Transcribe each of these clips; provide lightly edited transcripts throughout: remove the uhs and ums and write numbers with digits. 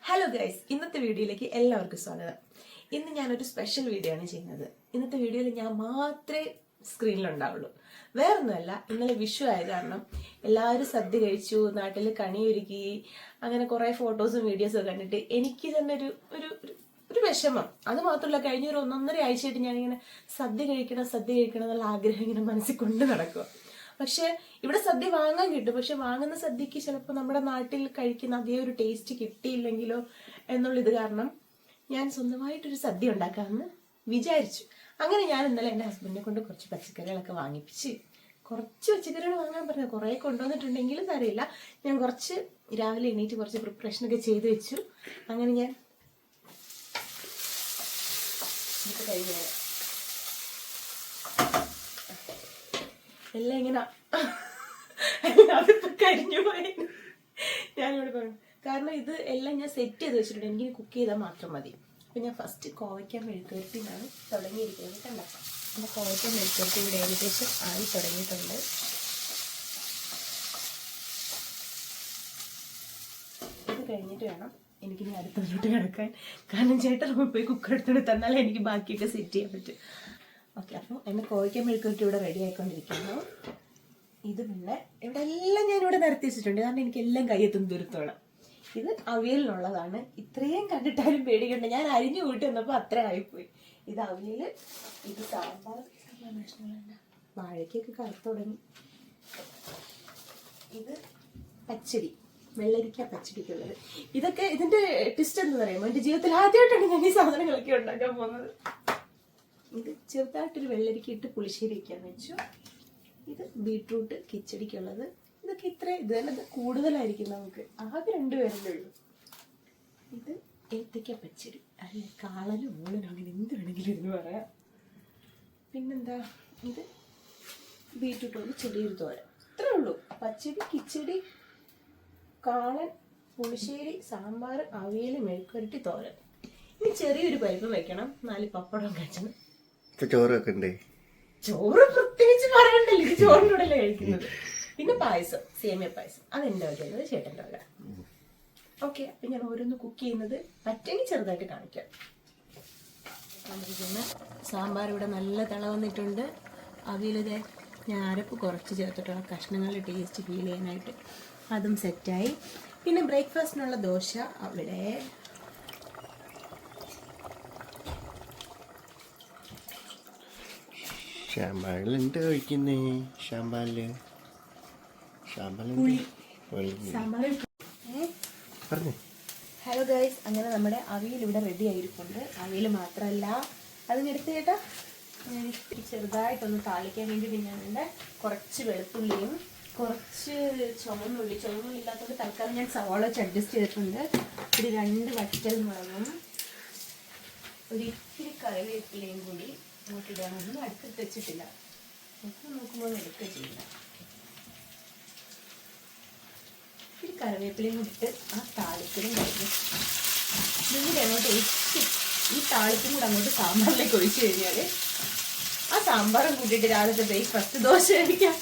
Hello guys, ഇന്നത്തെ വീഡിയോയിലേക്ക് എല്ലാവർക്കും സ്വാഗതം. ഇന്ന് ഞാനൊരു സ്പെഷ്യൽ വീഡിയോ ആണ് ചെയ്യുന്നത്. ഇന്നത്തെ വീഡിയോയിൽ ഞാൻ മാത്രമേ സ്ക്രീനിലുണ്ടാവുള്ളൂ. വേറൊന്നുമല്ല, ഇന്നലെ വിഷു ആയത് കാരണം എല്ലാവരും സദ്യ കഴിച്ചു, നാട്ടിൽ കണിയൊരുക്കി, അങ്ങനെ കുറെ ഫോട്ടോസും വീഡിയോസും ഒക്കെ കണ്ടിട്ട് എനിക്ക് തന്നെ ഒരു വിഷമം. അത് മാത്രമല്ല, കഴിഞ്ഞ ഒരു 1.5 ആഴ്ചയായിട്ട് ഞാനിങ്ങനെ സദ്യ കഴിക്കണം എന്നുള്ള ആഗ്രഹം ഇങ്ങനെ മനസ്സിൽ കൊണ്ട് നടക്കുക. പക്ഷെ ഇവിടെ സദ്യ വാങ്ങാൻ കിട്ടും. പക്ഷെ വാങ്ങുന്ന സദ്യക്ക് ചിലപ്പോൾ നമ്മുടെ നാട്ടിൽ കഴിക്കുന്ന അതേ ഒരു ടേസ്റ്റ് കിട്ടിയില്ലെങ്കിലോ എന്നുള്ളത് കാരണം ഞാൻ സ്വന്തമായിട്ടൊരു സദ്യ ഉണ്ടാക്കാമെന്ന് വിചാരിച്ചു. അങ്ങനെ ഞാൻ ഇന്നലെ എൻ്റെ ഹസ്ബൻഡിനെ കൊണ്ട് കുറച്ച് പച്ചക്കറികളൊക്കെ വാങ്ങിപ്പിച്ച്, കുറച്ച് പച്ചക്കറികൾ വാങ്ങാൻ പറഞ്ഞു. കുറേ കൊണ്ടുവന്നിട്ടുണ്ടെങ്കിലും അറിയില്ല. ഞാൻ കുറച്ച് രാവിലെ എണീറ്റ് കുറച്ച് പ്രിപ്പറേഷനൊക്കെ ചെയ്ത് വെച്ചു. അങ്ങനെ ഞാൻ കഴിഞ്ഞ എല്ലാം ഇങ്ങനെ അതിപ്പോ കരിഞ്ഞു പോയി. ഞാനിവിടെ പറഞ്ഞു, കാരണം ഇത് എല്ലാം ഞാൻ സെറ്റ് ചെയ്ത് വെച്ചിട്ടുണ്ട്. എനിക്ക് കുക്ക് ചെയ്താൽ മാത്രം മതി. അപ്പൊ ഞാൻ ഫസ്റ്റ് കോവയ്ക്കാൻ മെഴുക്കുവരട്ടിയാണ് തുടങ്ങിയിരിക്കുന്നത്. കണ്ടപ്പോൾ അപ്പോൾ കോവയ്ക്കാൻ മെഴുക്കുവരട്ടി ഇവിടെ ഏകദേശം ആയി തുടങ്ങിയിട്ടുണ്ട്. ഇത് കഴിഞ്ഞിട്ട് വേണം എനിക്കിനി അടുത്തതിലോട്ട് കിടക്കാൻ. കാരണം ചേട്ടൻ പോയി കുക്കർ എടുത്തിട്ട് തന്നാലേ എനിക്ക് ബാക്കിയൊക്കെ സെറ്റ് ചെയ്യാൻ പറ്റും. ഓക്കെ, അപ്പോൾ എൻ്റെ കോവയ്ക്കാൻ മെഴുക്കുവരട്ടി ഇവിടെ റെഡി ആയിക്കൊണ്ടിരിക്കുന്നു. ഇത് പിന്നെ ഇവിടെ എല്ലാം ഞാനിവിടെ നിരത്തി വെച്ചിട്ടുണ്ട്. കാരണം എനിക്ക് എല്ലാം കയ്യെത്തുന്ന ദൂരത്തോളം. ഇത് അവിയലിനുള്ളതാണ്. ഇത്രയും കണ്ടിട്ടാലും പേടിക്കണ്ട. ഞാൻ അരിഞ്ഞു കൂട്ടി വന്നപ്പോൾ അത്ര ആയിപ്പോയി. ഇത് അവിയൽ, ഇത് സാമ്പാർ, വാഴയ്ക്കൊക്കെ കറുത്ത് തുടങ്ങി. ഇത് പച്ചടി, വെള്ളരിക്ക പച്ചടിക്കുള്ളത്. ഇതൊക്കെ ഇതിന്റെ ട്വിസ്റ്റ് എന്ന് പറയുമ്പോൾ എൻ്റെ ജീവിതത്തിൽ ആദ്യമായിട്ടാണ് ഞാൻ ഈ സാധനങ്ങളൊക്കെ ഉണ്ടാക്കാൻ പോകുന്നത്. ഇത് ചെറുതായിട്ടൊരു വെള്ളരിക്ക ഇട്ട് പുളിശ്ശേരി വയ്ക്കാൻ വെച്ചു. ഇത് ബീട്രൂട്ട് കിച്ചടിക്കുള്ളത്. ഇതൊക്കെ ഇത് തന്നെ കൂടുതലായിരിക്കും. നമുക്ക് ആകെ 2 പേരല്ലേ ഉള്ളൂ. ഇത് ഏത്തയ്ക്ക പച്ചടി, അല്ലെ കാളനും ഓളനും, അങ്ങനെ എന്ത് വേണമെങ്കിലും ഇരുന്ന് പറയാം. പിന്നെന്താ, ഇത് ബീട്രൂട്ട് കൊണ്ട് ചെറിയൊരു തോരൻ. ഇത്രേ ഉള്ളൂ. പച്ചടി, കിച്ചടി, കാളൻ, പുളിശ്ശേരി, സാമ്പാർ, അവിയൽ, മെഴുക്കുവരട്ടി, തോരൻ. ഇനി ചെറിയൊരു പരിപ്പ് വെക്കണം, 4 പപ്പടം കഴിക്കണം. ചോറ് വെക്കണ്ടേ? ചോറ് പ്രത്യേകിച്ച് പറയണ്ടല്ലോ, ഇത് ചോറിൻ്റെ കൂടെ അല്ലേ കഴിക്കുന്നത്. പിന്നെ പായസം, സേമിയ പായസം, അതെന്റെ വകയുള്ളത്, ചേട്ടൻ്റെ വക. ഓക്കെ, അപ്പൊ ഞാൻ ഓരോന്ന് കുക്ക് ചെയ്യുന്നത് പറ്റെങ്കിൽ ചെറുതായിട്ട് കാണിക്കാം. പിന്നെ സാമ്പാർ ഇവിടെ നല്ല തിള വന്നിട്ടുണ്ട്. അവിയലിത് ഞാൻ അരപ്പ് കുറച്ച് ചേർത്തിട്ടുള്ള കഷ്ണങ്ങളുടെ ടേസ്റ്റ് ഫീൽ ചെയ്യാനായിട്ട് അതും സെറ്റായി. പിന്നെ ബ്രേക്ക്ഫാസ്റ്റിനുള്ള ദോശ അവിടെ. ഷാമ്പാറിലുണ്ട് കഴിക്കുന്നേ. ഹലോ ഗൈസ്, അങ്ങനെ നമ്മുടെ അവിയൽ ഇവിടെ റെഡി ആയിരിക്കുന്നുണ്ട്. അവിയൽ മാത്രമല്ല, അതിനെടുത്ത് കേട്ടാ ഞാൻ ചെറുതായിട്ടൊന്ന് താളിക്കാൻ വേണ്ടിയിട്ട് ഞാനുണ്ട് കുറച്ച് വെളുത്തുള്ളിയും കുറച്ച് ചുവന്നുള്ളി ഇല്ലാത്തതുകൊണ്ട് തൽക്കാലം ഞാൻ സവാള വെച്ച് അഡ്ജസ്റ്റ് ചെയ്തിട്ടുണ്ട്. ഒരു 2 വറ്റൽ മുളകും ഒരു ഇത്തിരി കറിവേപ്പിലയും കൂടി നോക്കിയിടാനൊന്നും അടുത്ത് വെച്ചിട്ടില്ല. നോക്കുമ്പോൾ എടുക്കുക ചെയ്യില്ല. ഈ കറിവേപ്പിലയും കൂടിയിട്ട് ആ താളിപ്പിലും കഴിഞ്ഞു. ഇതിൻ്റെ അങ്ങോട്ട് ഈ താളിപ്പും കൂടെ അങ്ങോട്ട് സാമ്പാറിലേക്ക് ഒഴിച്ചു കഴിഞ്ഞാൽ ആ സാമ്പാറും കൂട്ടിയിട്ട് രാവിലത്തെ ബ്രേക്ക്ഫാസ്റ്റ് ദോശ കഴിക്കാം.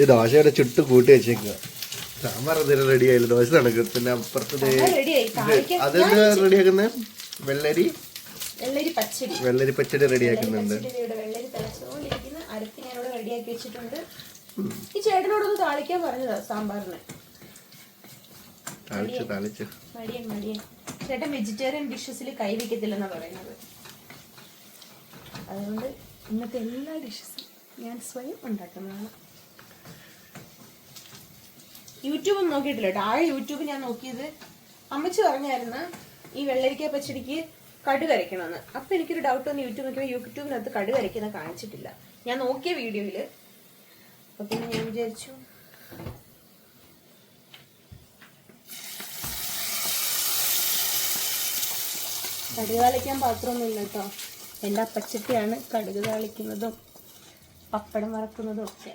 ഈ ദോശയുടെ ചുട്ട് കൂട്ടി വെച്ചേക്കുക. സാമ്പാർ എന്തെങ്കിലും റെഡി ആയില്ല, ദോശ നടക്കും. പിന്നെ അപ്പുറത്ത് അതെന്താ റെഡിയാക്കുന്നത്? വെള്ളരി പച്ചടി റെഡിയാക്കുന്നുണ്ട്. വെള്ളരി തിളച്ചുകൊണ്ടിരിക്കുന്ന അരപ്പ് ഞാനിവിടെ റെഡിയാക്കി വെച്ചിട്ടുണ്ട്. ഈ ചേട്ടനോടൊന്ന് താളിക്കാൻ പറഞ്ഞതാ സാമ്പാറിന്. മടിയൻ ചേട്ടൻ വെജിറ്റേറിയൻ ഡിഷസിൽ കൈ വെക്കത്തില്ലെന്നാ പറയുന്നത്. അതുകൊണ്ട് ഇന്നത്തെ എല്ലാ ഡിഷസും ഞാൻ സ്വയം ഉണ്ടാക്കുന്നതാണ്. യൂട്യൂബ് നോക്കിയിട്ടില്ല കേട്ടോ. യൂട്യൂബ് ഞാൻ നോക്കിയത് അമ്മച്ചി പറഞ്ഞായിരുന്നു ഈ വെള്ളരിക്ക പച്ചടിക്ക് കടുക് അരയ്ക്കണമെന്ന്. അപ്പൊ എനിക്കൊരു ഡൗട്ട് വന്ന് യൂട്യൂബ് നോക്കിയപ്പോൾ യൂട്യൂബിനകത്ത് കടുക് അരയ്ക്കുന്ന കാണിച്ചിട്ടില്ല. ഞാൻ നോക്കിയ വീഡിയോയില്. അപ്പൊ പിന്നെ ഞാൻ വിചാരിച്ചു കടുക് താളിക്കാൻ പാത്രമൊന്നുമില്ല കേട്ടോ. എല്ലാ പച്ചട്ടിയാണ് കടുക് താളിക്കുന്നതും പപ്പടം വറക്കുന്നതും ഒക്കെ.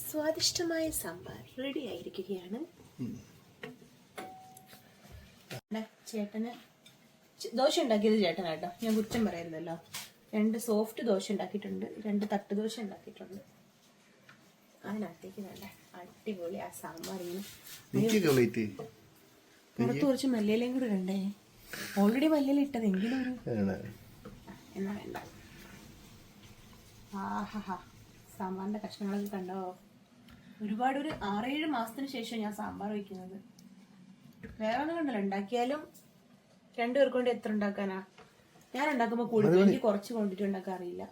സ്വാദിഷ്ടമായ സാമ്പാർ റെഡി ആയിരിക്കുകയാണ്. ചേട്ടന് ദോശ ഉണ്ടാക്കിയത് ചേട്ടനാട്ടോ, ഞാൻ കുറ്റം പറയുന്നല്ലോ. 2 സോഫ്റ്റ് ദോശ ഉണ്ടാക്കിയിട്ടുണ്ട്, 2 തട്ട് ദോശ ഉണ്ടാക്കിയിട്ടുണ്ട്. അതിനകത്തേക്ക് നല്ല അടിപൊളി ആ സാമ്പാർ ഇങ്ങനെ നീക്കൊക്കെ പ്ലേറ്റ് പുറത്ത് കുറച്ച് മല്ലിയിലയും കൂടെ ഇടണ്ടേ? ഓൾറെഡി മല്ലിയില ഇട്ടത് എങ്കിലും ഒരു എന്നാ വേണ്ട. ആഹാ, സാമ്പാറിന്റെ കഷ്ണങ്ങളൊക്കെ കണ്ടോ? ഒരുപാട് ഒരു 6-7 മാസത്തിന് ശേഷം ഞാൻ സാമ്പാർ വയ്ക്കുന്നത്. വേറെ ഒന്നും കണ്ടല്ലോ, ഉണ്ടാക്കിയാലും 2 പേർക്ക് കൊണ്ട് എത്ര ഉണ്ടാക്കാനാ? ഞാൻ ഉണ്ടാക്കുമ്പോ കൂടി എനിക്ക് കുറച്ച് ക്വാണ്ടിറ്റി ഉണ്ടാക്കാൻ അറിയില്ല.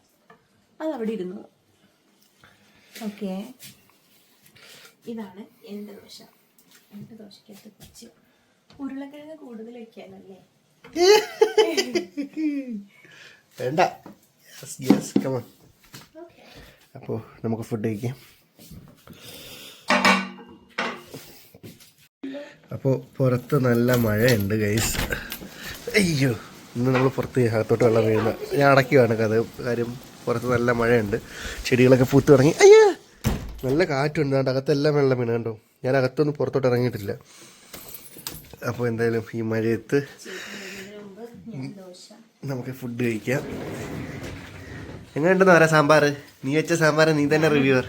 അത് അവിടെ ഇരുന്നു. ഓക്കെ, ഇതാണ് എന്റെ ദോശ. എന്റെ ദോശക്കകത്ത് കുറച്ച് ഉരുളക്കിഴങ്ങ് കൂടുതൽ വെക്കാനല്ലേ? വേണ്ട. അപ്പോ നമുക്ക് ഫുഡ് കഴിക്കാം. അപ്പോൾ പുറത്ത് നല്ല മഴയുണ്ട് ഗൈസ്. അയ്യോ, ഇന്ന് നമ്മൾ പുറത്ത് അകത്തോട്ട് വെള്ളം വീഴുന്ന ഞാൻ അടയ്ക്കുവാണ് കഥ. കാര്യം പുറത്ത് നല്ല മഴയുണ്ട്, ചെടികളൊക്കെ പൂത്ത് തുടങ്ങി. അയ്യോ, നല്ല കാറ്റുണ്ട്. അതുകൊണ്ട് അകത്തെല്ലാം വെള്ളം വീണ് കണ്ടോ. ഞാൻ അകത്തൊന്നും പുറത്തോട്ട് ഇറങ്ങിയിട്ടില്ല. അപ്പോൾ എന്തായാലും ഈ മഴയത്ത് നമുക്ക് ഫുഡ് കഴിക്കാം. എങ്ങനെയുണ്ടെന്ന് പറയാം സാമ്പാർ? നീ വെച്ച സാമ്പാർ നീ തന്നെ റിവ്യൂവർ.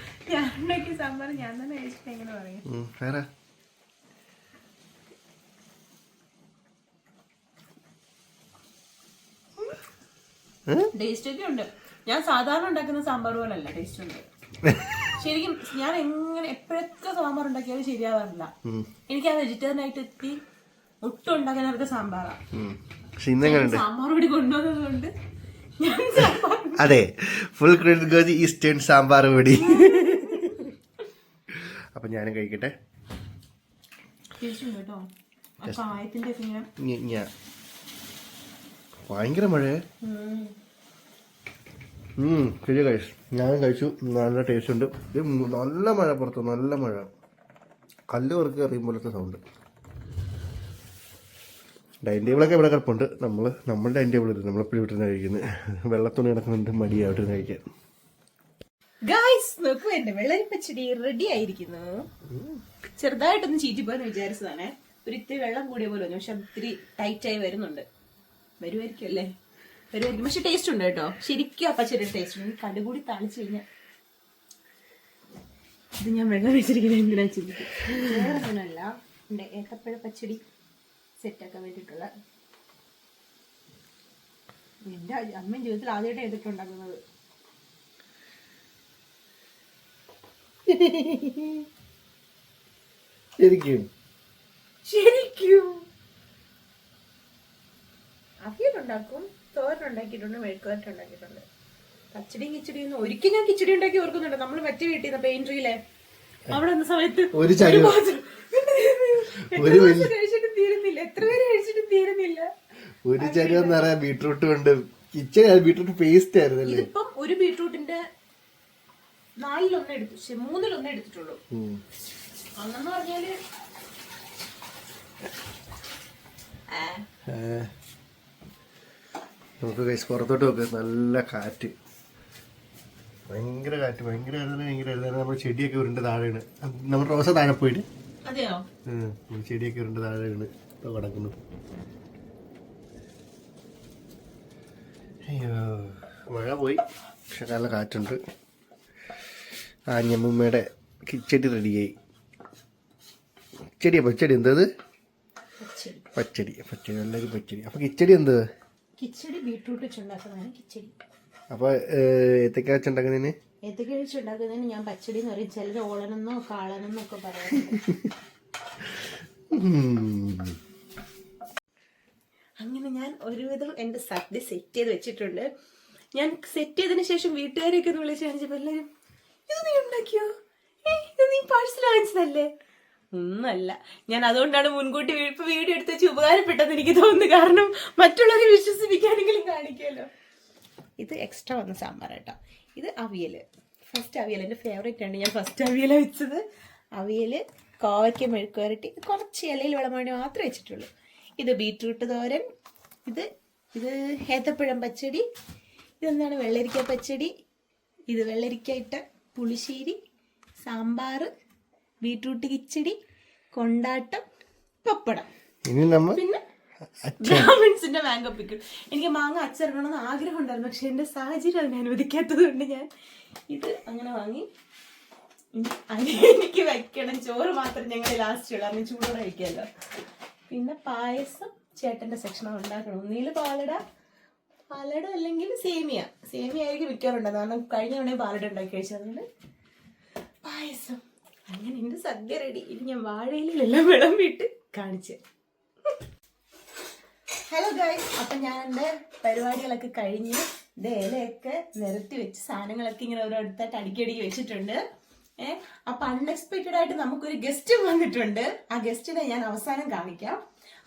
വേറെ ടേസ്റ്റ് ഒക്കെ ഉണ്ട്. ഞാൻ സാധാരണ ഉണ്ടാക്കുന്ന സാമ്പാർ പോലല്ല, ടേസ്റ്റ് ഉണ്ട് ശരിക്കും. ഞാൻ എങ്ങനെ എപ്പോഴൊക്കെ സാമ്പാർ ഉണ്ടാക്കിയാലും ശരിയാവാറില്ല. എനിക്ക് ആ വെജിറ്റേറിയനായിട്ട് എത്തി ഒട്ടും ഉണ്ടാക്കാനൊക്കെ സാമ്പാറാണ്. സാമ്പാർ കൂടി കൊണ്ടുവന്നത് കൊണ്ട് അതെ, full credit goes eastern sambar പൊടി. അപ്പൊ ഞാനും കഴിക്കട്ടെ. ഭയങ്കര മഴ. ശരി കഴിച്ചു, ഞാനും കഴിച്ചു. നല്ല ടേസ്റ്റ് ഉണ്ട്. ഇത് നല്ല മഴ, പുറത്ത് നല്ല മഴ. കല്ല് കുറക്ക് എറിയും പോലത്തെ സൗണ്ട്. ഡൈനിങ് ടേബിളൊക്കെ ഇവിടെ കിടപ്പുണ്ട്. നമ്മുടെ ഡൈനിങ് ടേബിൾ ഇല്ല, നമ്മളെപ്പോഴും വീട്ടിൽ നിന്ന് കഴിക്കുന്നത്. വെള്ളത്തുണി കിടക്കുന്നുണ്ട്, മടിയായിട്ട് കഴിക്കാൻ. ഗായ്സ് നോക്കൂ, എന്റെ വെള്ളരിപ്പച്ചടി റെഡി ആയിരിക്കുന്നു. ചെറുതായിട്ടൊന്ന് ചീറ്റിപ്പോയെന്ന് വിചാരിച്ചതാണ്. ഒരു ഇത്തിരി വെള്ളം കൂടിയ പോലെ തോന്നി, പക്ഷെ ഒത്തിരി ടൈറ്റ് ആയി വരുന്നുണ്ട്. വരുമായിരിക്കും അല്ലേ? വരുമായിരിക്കും, പക്ഷെ ടേസ്റ്റ് ഉണ്ട് കേട്ടോ. ശരിക്കും ആ പച്ചടിയുടെ ടേസ്റ്റ് ഉണ്ട്. കടുകൂടി താളിച്ചു കഴിഞ്ഞാൽ ഇത് ഞാൻ വെള്ളം വെച്ചിരിക്കുന്നത് എന്തിനാ ചിന്തിക്കും. വേറെ ഒന്നുമല്ല, എന്റെ ഏത്തപ്പഴ പച്ചടി സെറ്റാക്കാൻ വേണ്ടിയിട്ടുള്ള. എന്റെ അമ്മയും ജീവിതത്തിൽ ആദ്യമായിട്ട് ഏതൊക്കെയുണ്ടാക്കുന്നത്. ശരിക്കും ശരിക്കും അവിയലുണ്ടാക്കും, തോരനുണ്ടാക്കിയിട്ടുണ്ട്, മെഴുക്കുവരട്ടുണ്ടാക്കിയിട്ടുണ്ട്. പച്ചടിയും കിച്ചടിയും ഒരിക്കലും ഞാൻ കിച്ചടി ഉണ്ടാക്കി ഓർക്കുന്നുണ്ട്. നമ്മൾ മറ്റേ വീട്ടിൽ നിന്ന് പെയിന്ററിയിലെ അവിടെ വന്ന സമയത്ത് കഴിച്ചിട്ട് തീരുന്നില്ല. എത്ര പേര് കഴിച്ചിട്ട് തീരുന്നില്ല. ഒരു ചരുവെന്ന് പറയാ ബീട്രൂട്ട് കൊണ്ട് കിച്ചടി. Beetroot paste ആയിരുന്നല്ലേ. ഇതിപ്പം ഒരു ബീട്രൂട്ടിന്റെ 4-1 എടുത്തു, 3-1 എടുത്തിട്ടുള്ളൂ. അന്നെന്ന് പറഞ്ഞാല് നമുക്ക് കഴിച്ച് പുറത്തോട്ട് നോക്ക്. നല്ല കാറ്റ്, ഭയങ്കര കാറ്റ്, ഭയങ്കര എഴുതാൻ. നമ്മൾ ചെടിയൊക്കെ ഉരുണ്ട് താഴെയാണ്. നമ്മൾ റോസ താഴെ പോയിട്ട് ചെടിയൊക്കെ ഉരുണ്ട് താഴെയാണ് ഇപ്പോൾ കിടക്കുന്നു. അയ്യോ, മഴ പോയി, പക്ഷെ നല്ല കാറ്റുണ്ട്. ഞമ്മൂമ്മയുടെ കിച്ചടി റെഡിയായി. പച്ചടി എന്തത്? പച്ചടി എല്ലാവരും പച്ചടി. അപ്പൊ കിച്ചടി എന്ത്? കിച്ചടി ബീട്രൂട്ട് വെച്ചുണ്ടാക്കുന്നതാണ് കിച്ചടി. അപ്പൊ ഏത്തക്ക വെച്ചുണ്ടാക്കുന്നതിന്? ഏത്തക്ക വെച്ചുണ്ടാക്കുന്നതിന് ഞാൻ പച്ചടി എന്ന് പറയും. ചിലർ ഓളനെന്നോ കാളനെന്നോ ഒക്കെ പറയാറുണ്ട്. അങ്ങനെ ഞാൻ ഒരുവിധം എന്റെ സദ്യ സെറ്റ് ചെയ്ത് വെച്ചിട്ടുണ്ട്. ഞാൻ സെറ്റ് ചെയ്തതിന് ശേഷം വീട്ടുകാരെയൊക്കെ ഒന്ന് വിളിച്ച് കാണിച്ചപ്പോൾ എല്ലാവരും, ഇത് നീ ഉണ്ടാക്കിയോ? ഇത് നീ പാഴ്സൽ വാങ്ങിച്ചതല്ലേ? ഒന്നല്ല, ഞാൻ അതുകൊണ്ടാണ് മുൻകൂട്ടി ഇപ്പൊ വീഡിയോ എടുത്ത് വെച്ച് ഉപകാരപ്പെട്ടതെന്ന് എനിക്ക് തോന്നുന്നു. കാരണം മറ്റുള്ളവരെ വിശ്വസിപ്പിക്കാനെങ്കിലും കാണിക്കാമല്ലോ. ഇത് എക്സ്ട്രാ വന്ന സാമ്പാർ കേട്ടോ. ഇത് അവിയല്, ഫസ്റ്റ് അവിയൽ എന്റെ ഫേവറേറ്റ് ആണ്. ഞാൻ ഫസ്റ്റ് അവിയല വെച്ചത്. അവിയല്, കോവയ്ക്ക മെഴുക്കുവരട്ടി, കുറച്ച് ഇലയിൽ വെള്ളം വേണ്ടി മാത്രമേ വെച്ചിട്ടുള്ളൂ. ഇത് ബീട്രൂട്ട് തോരൻ, ഇത് ഏത്തപ്പഴം പച്ചടി, ഇതെന്താണ് വെള്ളരിക്ക പച്ചടി, ഇത് വെള്ളരിക്ക ഇട്ട പുളിശ്ശേരി, സാമ്പാർ, ബീട്രൂട്ട് കിച്ചടി, കൊണ്ടാട്ടം, പപ്പടം, പിന്നെ ബ്രാഹ്മിൻസിന്റെ മാംഗോ പിക്കിൾ. എനിക്ക് മാങ്ങ അച്ചാറിടണമെന്ന് ആഗ്രഹം ഉണ്ടായിരുന്നു, പക്ഷെ എന്റെ സാഹചര്യം അതിനെ അനുവദിക്കാത്തത് കൊണ്ട് ഞാൻ ഇത് അങ്ങനെ വാങ്ങി. അരി എനിക്ക് വെക്കണം, ചോറ് മാത്രം ഞങ്ങൾ ലാസ്റ്റ് ഇടാം, അങ്ങനെ ചൂടോടെ കഴിക്കാമല്ലോ. പിന്നെ പായസം ചേട്ടന്റെ സെക്ഷനാണ് ഉണ്ടാക്കണം. ഒന്നിൽ പാലട അല്ലെങ്കിൽ സേമിയ ആയിരിക്കും മിക്കവാറുണ്ട്. കാരണം കഴിഞ്ഞ തവണ പാലട ഉണ്ടാക്കി കഴിച്ചതുകൊണ്ട് പായസം. അങ്ങനെ എന്റെ സദ്യ റെഡി. ഇനി ഞാൻ വാഴയിലെല്ലാം വിളമ്പിട്ട് കാണിച്ചു. ഹലോ ഗൈസ്, അപ്പൊ ഞാൻ എൻ്റെ പരിപാടികളൊക്കെ കഴിഞ്ഞ് ഇലയൊക്കെ നിരത്തി വെച്ച് സാധനങ്ങളൊക്കെ ഇങ്ങനെ ഓരോരുത്തായിട്ട് അടുക്കി വെച്ചിട്ടുണ്ട്. അപ്പൊ അൺഎക്സ്പെക്റ്റഡ് ആയിട്ട് നമുക്കൊരു ഗസ്റ്റ് വന്നിട്ടുണ്ട്. ആ ഗസ്റ്റിനെ ഞാൻ അവസാനം കാണിക്കാം.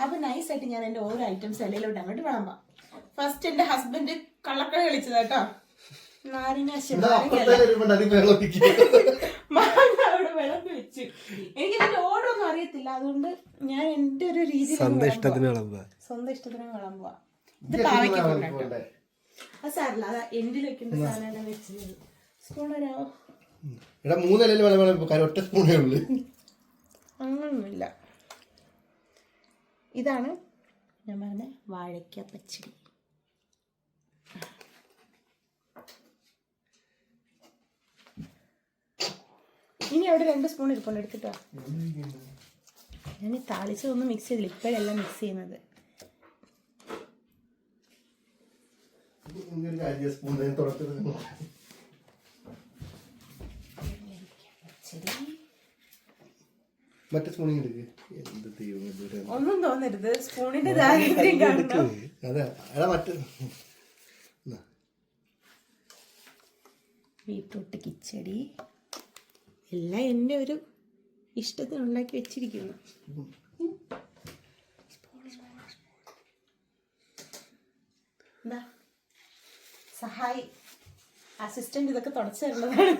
അപ്പൊ നൈസായിട്ട് ഞാൻ എൻ്റെ ഓരോ ഐറ്റംസ് ഇലയിലോട്ട് അങ്ങോട്ട് വിളമ്പാം. ഫസ്റ്റ് എന്റെ ഹസ്ബൻഡ് കള്ളക്കളി കളിച്ചത് കേട്ടോ. മാങ്ങ വിളമ്പി വെച്ചു. എനിക്ക് ഇതിന്റെ ഓർഡർ ഒന്നും അറിയത്തില്ല, അതുകൊണ്ട് ഞാൻ എന്റെ ഒരു രീതി സ്വന്തം ഇഷ്ടത്തിന് വിളമ്പുക. ഇത് പാവയ്ക്കുണ്ട്. അത് സാറില്ല, അതാ എൻഡിൽ വെക്കേണ്ട സാധനം വെച്ചത്. സ്പൂൺ വരാമോ? അങ്ങനൊന്നുമില്ല. ഇതാണ് ഞാൻ പറഞ്ഞ വാഴയ്ക്ക പച്ചടി. ഇനി അവിടെ 2 സ്പൂൺ ഇരിപ്പുണ്ട്, എടുത്തിട്ടോ. ഞാൻ ഈ താളിച്ചതൊന്നും മിക്സ് ചെയ്തില്ല, ഇപ്പോഴെല്ലാം മിക്സ് ചെയ്യുന്നത്. ഒന്നും തോന്നരുത്, സ്പൂണിന്റെ ദാരിദ്ര്യം കാണണം. ബീട്രൂട്ട് കിച്ചടി എല്ലാം എൻ്റെ ഒരു ഇഷ്ടത്തിന് ഉണ്ടാക്കി വെച്ചിരിക്കുന്നു. എന്താ സഹായി അസിസ്റ്റന്റ് ഇതൊക്കെ തുടച്ചു തരുന്നതാണ്.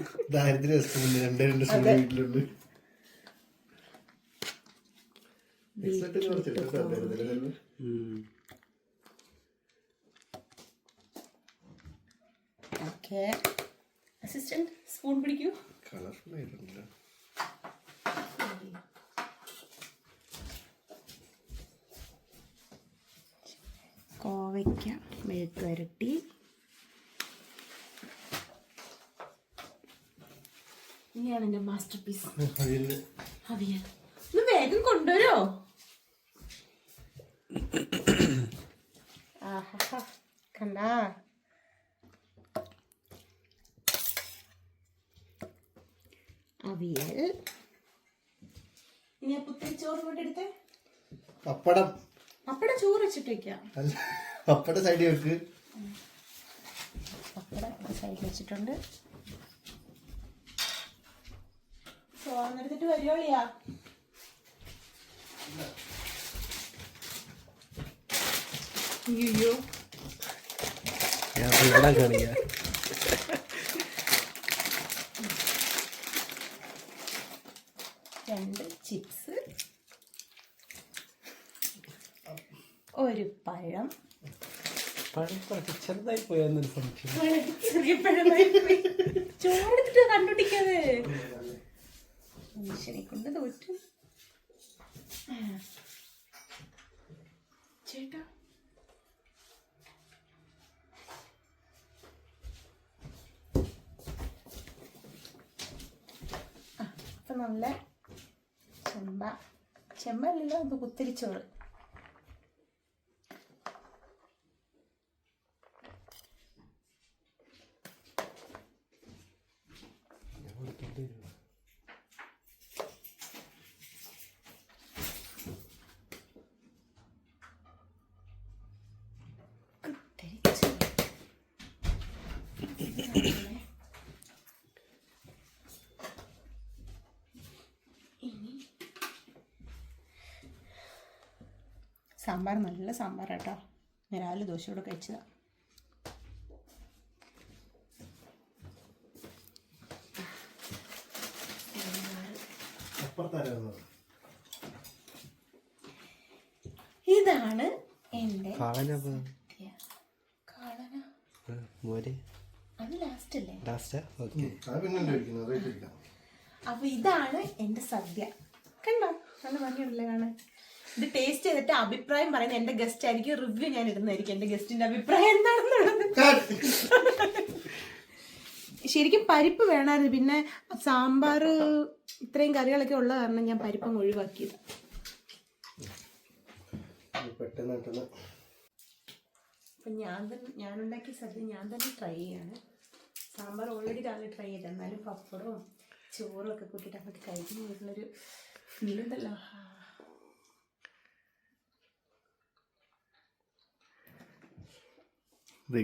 ഓക്കെ, അസിസ്റ്റന്റ് സ്പൂൺ പിടിക്കൂ. കോവയ്ക്ക മെഴുക്ക് വരട്ടി, ഇനിയാണ് എൻ്റെ മാസ്റ്റർ പീസ് അവിയൽ. ഒന്ന് വേഗം കൊണ്ടുവരോ? ആഹാ, കണ്ടാ? അവിയൽ. ഇനി പുത്തരി ചോറ് കൊണ്ട് എടുത്തേ. പപ്പടം ചോറ് വെച്ചിട്ട് വെക്കാം. പപ്പടം സൈഡിൽ വെക്ക്. പപ്പടം സൈഡിൽ വെച്ചിട്ടുണ്ട്. ചോറെടുത്തിട്ട് വരുവോളിയാ. അയ്യോ, രണ്ട് ചിപ്സ്, ഒരു പഴം. ചെറുതായി പോയെന്നൊരു സംശയം. ചെറിയ പഴമായി പോയി. ചോറെടുത്തിട്ട് കണ്ടുപിടിക്കാതെ മനുഷ്യനെ കൊണ്ട് തോറ്റു. ചേട്ടാ, അപ്പൊ നല്ല ചെമ്പല്ലല്ലോ, അത് കുത്തിരിച്ചോറ്. സാമ്പാർ നല്ല സാമ്പാർ കേട്ടോ. ഞാൻ രാവിലെ ദോശയോടെ കഴിച്ചതാ. ഇതാണ് എന്റെ അത് ലാസ്റ്റ് അല്ലേ? അപ്പൊ ഇതാണ് എന്റെ സദ്യ. കണ്ടോ, നല്ല ഭംഗിയുണ്ടല്ലേ കാണാൻ. ഇത് ടേസ്റ്റ് ചെയ്തിട്ട് അഭിപ്രായം പറയുന്നത് എന്റെ ഗസ്റ്റ് ആയിരിക്കും. റിവ്യൂ ഞാൻ ഇടുന്നതായിരിക്കും എന്റെ ഗസ്റ്റിന്റെ അഭിപ്രായം എന്താണെന്നുള്ളത്. ശരിക്കും പരിപ്പ് വേണമായിരുന്നു, പിന്നെ സാമ്പാർ ഇത്രയും കറികളൊക്കെ ഉള്ള കാരണം ഞാൻ പരിപ്പങ്ങ് ഒഴിവാക്കിയത്. പെട്ടെന്ന് അപ്പം ഞാനുണ്ടാക്കിയ സദ്യ ഞാൻ തന്നെ ട്രൈ ചെയ്യാണ്. സാമ്പാർ ഓൾറെഡി രാവിലെ ട്രൈ ചെയ്ത്, എന്നാലും പപ്പടവും ചോറും ഒക്കെ കൂട്ടിയിട്ട് അങ്ങോട്ട് കഴിക്കുന്ന വീട്ടിലൊരു ഫീലുണ്ടല്ലോ.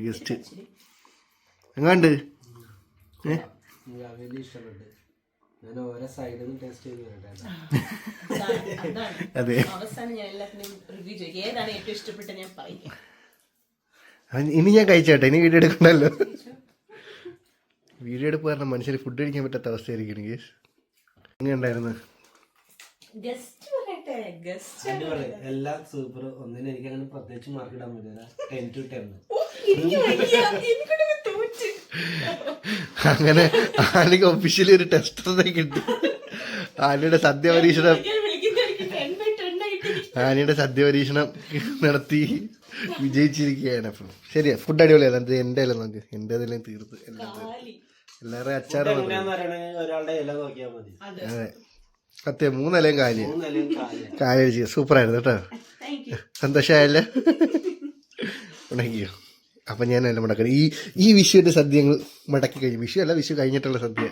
ഗസ്റ്റ് എങ്ങാണ്ട് ഇഷ്ടപ്പെട്ടു. ഞാൻ ഓരോ സൈഡിൽ നിന്ന് ടേസ്റ്റ് ചെയ്ത് അതെ. അവസാനം ഞാൻ എല്ലാത്തിനും റിവ്യൂ ചോദിക്കും, ഏതാണ് ഏറ്റവും ഇഷ്ടപ്പെട്ടത് ഞാൻ പറയും. ഇനി ഞാൻ കഴിച്ചോട്ടെ, ഇനി വീഡിയോ എടുക്കണ്ടല്ലോ. വീഡിയോ എടുപ്പ് കാരണം മനുഷ്യർ ഫുഡ് കഴിക്കാൻ പറ്റാത്ത അവസ്ഥയായിരിക്കും. എങ്ങനെ ഉണ്ടായിരുന്നു? ഗസ്റ്റ് പറയട്ടെ, ഗസ്റ്റ് എല്ലാം സൂപ്പർ. ഒന്നിനും എനിക്ക് അങ്ങനെ പ്രത്യേകിച്ച് മാർക്ക് ഇടാൻ പറ്റില്ല. 10 to 10. അങ്ങനെ ആനയ്ക്ക് ഒഫീഷ്യലി ഒരു ടെസ്റ്ററിനെ കിട്ടി. ആനയുടെ സദ്യ പരീക്ഷണം നടത്തി വിജയിച്ചിരിക്കുകയാണ്. അപ്പം ശരിയാ, ഫുഡ് അടിപൊളിയാണ്. അത് എൻ്റെ അല്ല, നമുക്ക് എൻ്റെ അതിലും തീർത്ത് എല്ലാവരും അച്ചാറ് ഒരാളുടെ ഇല നോക്കിയാൽ മതി. അതെ സത്യം, 3 ഇലയും കാലടിച്ച് സൂപ്പറായിരുന്നു കേട്ടോ. സന്തോഷമായല്ലേ? ഉണക്കിയോ? അപ്പം ഞാൻ എല്ലാം മുടക്കണം. ഈ വിഷുവിൻ്റെ സദ്യ ഞങ്ങൾ മടക്കി കഴിഞ്ഞു. വിഷു അല്ല, വിഷു കഴിഞ്ഞിട്ടുള്ള സദ്യ